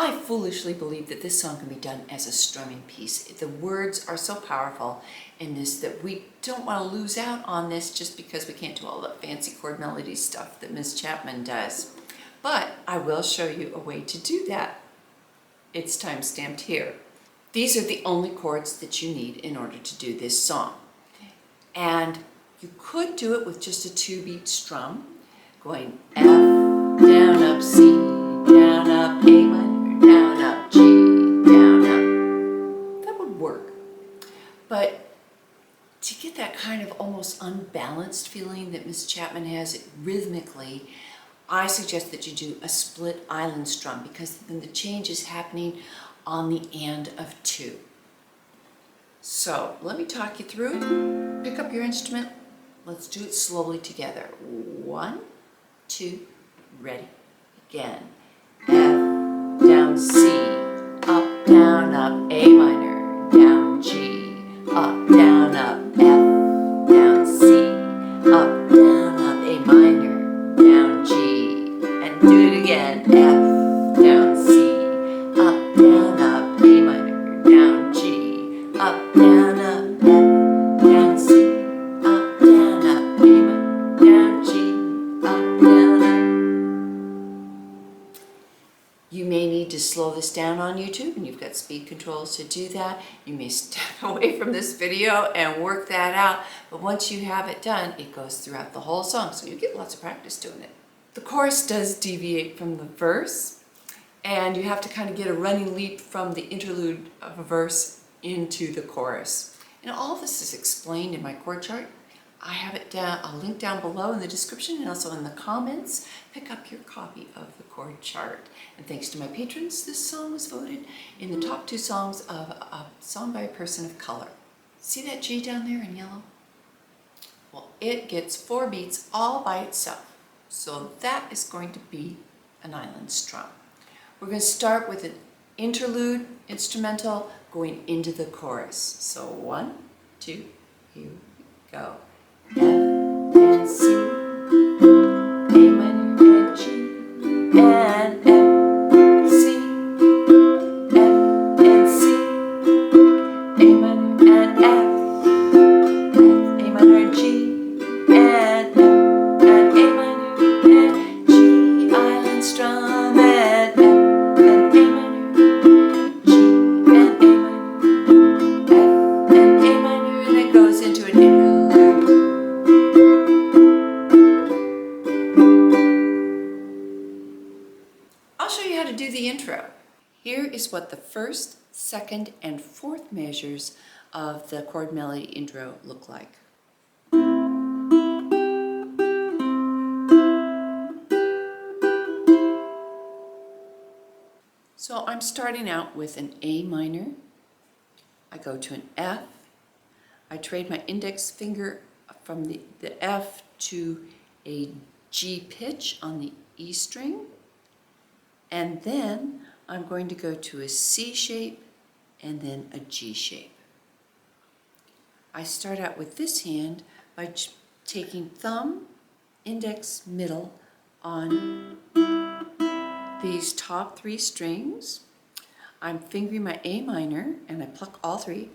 I foolishly believe that this song can be done as a strumming piece. The words are so powerful in this that we don't want to lose out on this just because we can't do all the fancy chord melody stuff that Ms. Chapman does. But I will show you a way to do that. It's time-stamped here. These are the only chords that you need in order to do this song. And you could do it with just a 2-beat strum, going F, down, up, C, down, up, A minor, down, up, G, down, up. That would work. But to get that kind of almost unbalanced feeling that Ms. Chapman has rhythmically, I suggest that you do a split island strum, because then the change is happening on the and of 2. So let me talk you through it. Pick up your instrument. Let's do it slowly together. 1, 2, ready. Again. F, down, C, up, down, up, A minor, down, G, up, F, down, C, up, A minor, down, G, and do it again. F, down, C, up, A minor, down, G, up, F, down, C, up, A minor, down, G, up, You may need to slow this down on YouTube, and you've got speed controls to do that. You may step away from this video and work that out, but once you have it done, it goes throughout the whole song, so you get lots of practice doing it. The chorus does deviate from the verse, and you have to kind of get a running leap from the interlude of a verse into the chorus. And all this is explained in my chord chart. I have it down, I'll link down below in the description and also in the comments. Pick up your copy of the chord chart. And thanks to my patrons, this song was voted in the top 2 songs of a song by a person of color. See that G down there in yellow? Well, it gets 4 beats all by itself. So that is going to be an island strum. We're going to start with an interlude instrumental going into the chorus. So 1, 2, here we go. F and C, A minor and G, and F, C, F and C, A minor and F, A minor and G, and F and A minor and G, island strum, and F and A minor, G and A minor, F and A minor, and it goes into an interlude. Do the intro. Here is what the 1st, 2nd, and 4th measures of the chord melody intro look like. So I'm starting out with an A minor. I go to an F. I trade my index finger from the F to a G pitch on the E string. And then I'm going to go to a C shape and then a G shape. I start out with this hand by taking thumb, index, middle on these top 3 strings. I'm fingering my A minor and I pluck all 3.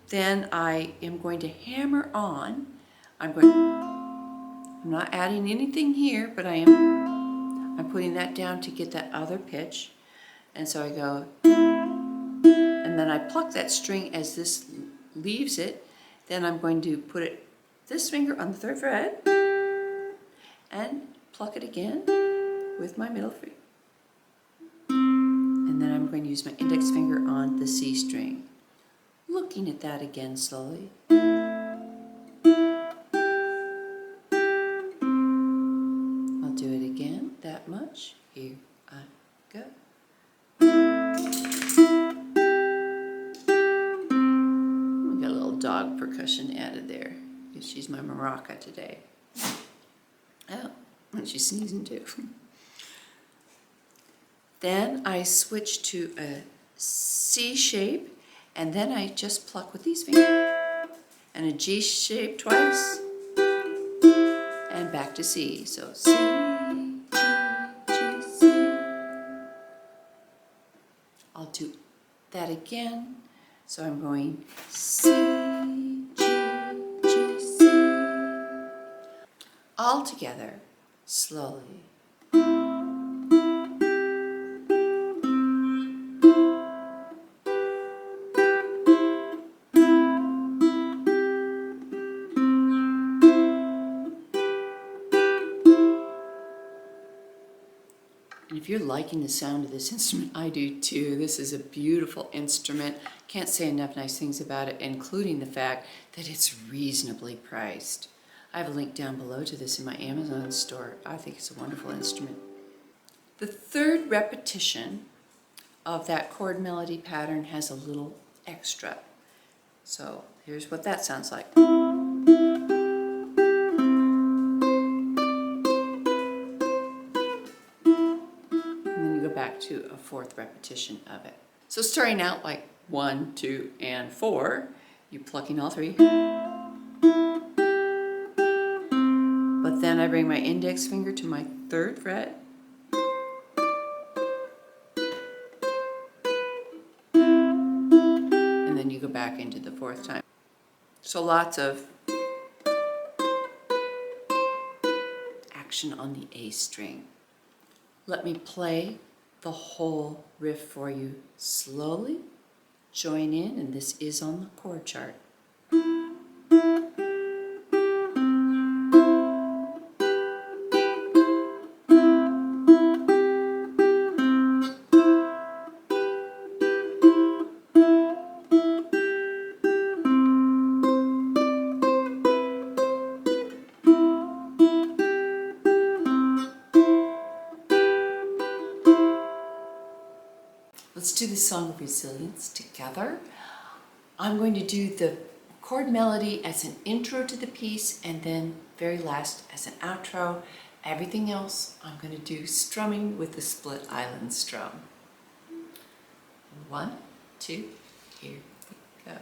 Then I am going to hammer on. I'm not adding anything here, but I'm putting that down to get that other pitch. And so I go, and then I pluck that string as this leaves it. Then I'm going to put this finger on the 3rd fret and pluck it again with my middle finger. And then I'm going to use my index finger on the C string. Looking at that again slowly. That much. Here I go. We got a little dog percussion added there. She's my maraca today. Oh, and she's sneezing too. Then I switch to a C shape, and then I just pluck with these fingers. And a G shape twice, and back to C. So C, G, G, C. I'll do that again. So I'm going C, G, G, C. All together, slowly. And if you're liking the sound of this instrument, I do too. This is a beautiful instrument. Can't say enough nice things about it, including the fact that it's reasonably priced. I have a link down below to this in my Amazon store. I think it's a wonderful instrument. The third repetition of that chord melody pattern has a little extra. So here's what that sounds like. Back to a fourth repetition of it. So starting out like 1, 2, and 4, you plucking all 3. But then I bring my index finger to my 3rd fret. And then you go back into the 4th time. So lots of action on the A string. Let me play the whole riff for you slowly. Join in, and this is on the chord chart. Let's do the Song of Resilience together. I'm going to do the chord melody as an intro to the piece, and then very last as an outro. Everything else I'm going to do strumming with the split island strum. 1, 2, here we go.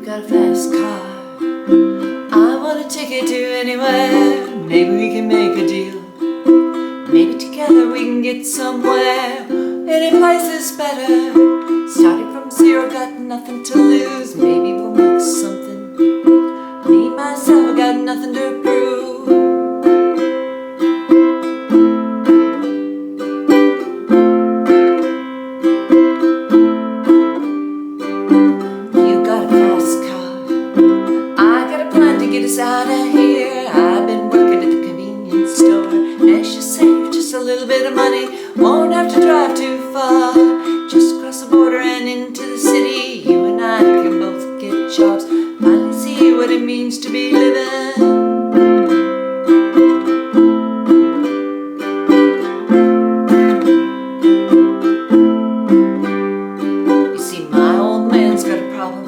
Got a fast car, I wanna take it to anywhere. Maybe we can make a deal, maybe together we can get somewhere. Any place is better, starting from 0, got nothing to lose. Maybe we'll make something, me, myself, I got nothing to prove. Get us out of here. I've been working at the convenience store. Let's just save just a little bit of money. Won't have to drive too far. Just across the border and into the city. You and I can both get jobs. Finally see what it means to be living. You see, my old man's got a problem.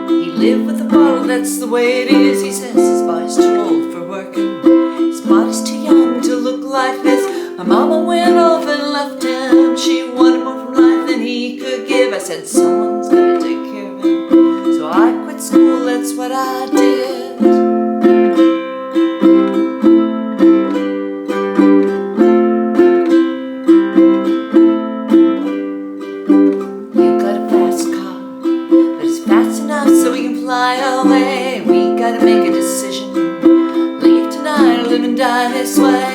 He lived with a bottle, that's the way it is. He says his body's too old for working, his body's too young to look like this. My mama went off and left him. She wanted more from life than he could give. I said, someone's gotta take care of him. So I quit school, that's what I did. You got a fast car, but it's fast enough so we can fly away. We gotta make a decision, leave tonight or live and die this way.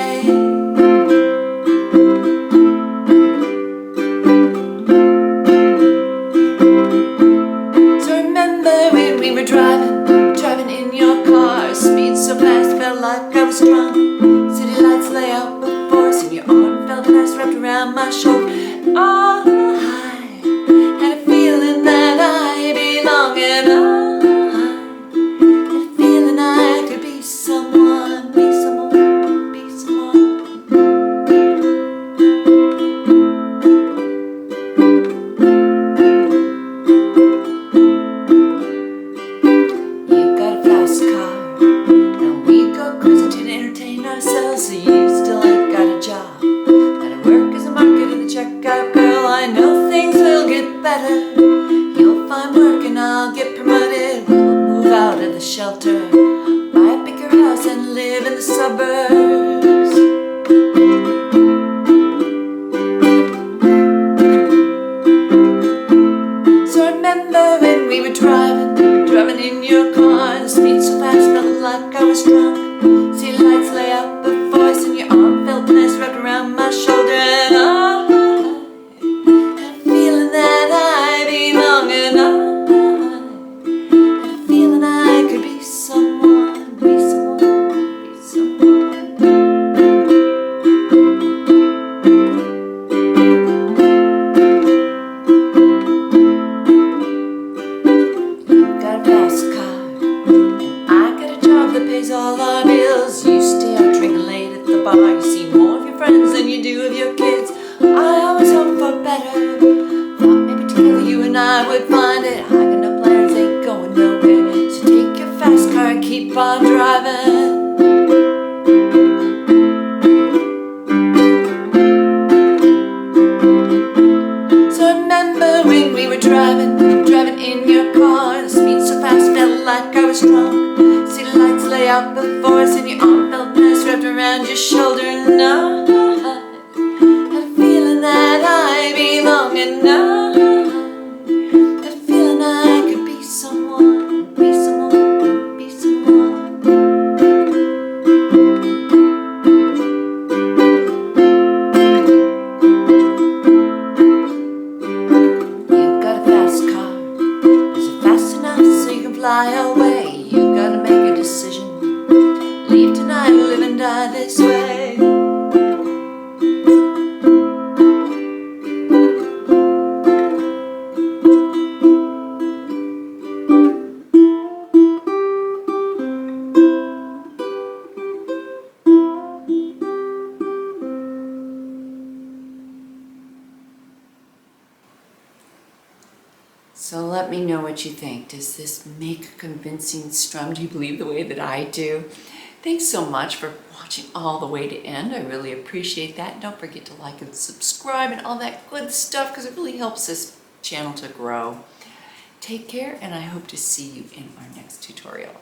So remember when we were driving in your car, speed so fast felt like I was drunk. City lights lay out before us and your arm felt nice wrapped around my shoulder. Oh, I had a feeling that I belong, and I try this way. So let me know what you think. Does this make a convincing strum? Do you believe the way that I do? Thanks so much for watching all the way to end. I really appreciate that. Don't forget to like and subscribe and all that good stuff because it really helps this channel to grow. Take care, and I hope to see you in our next tutorial.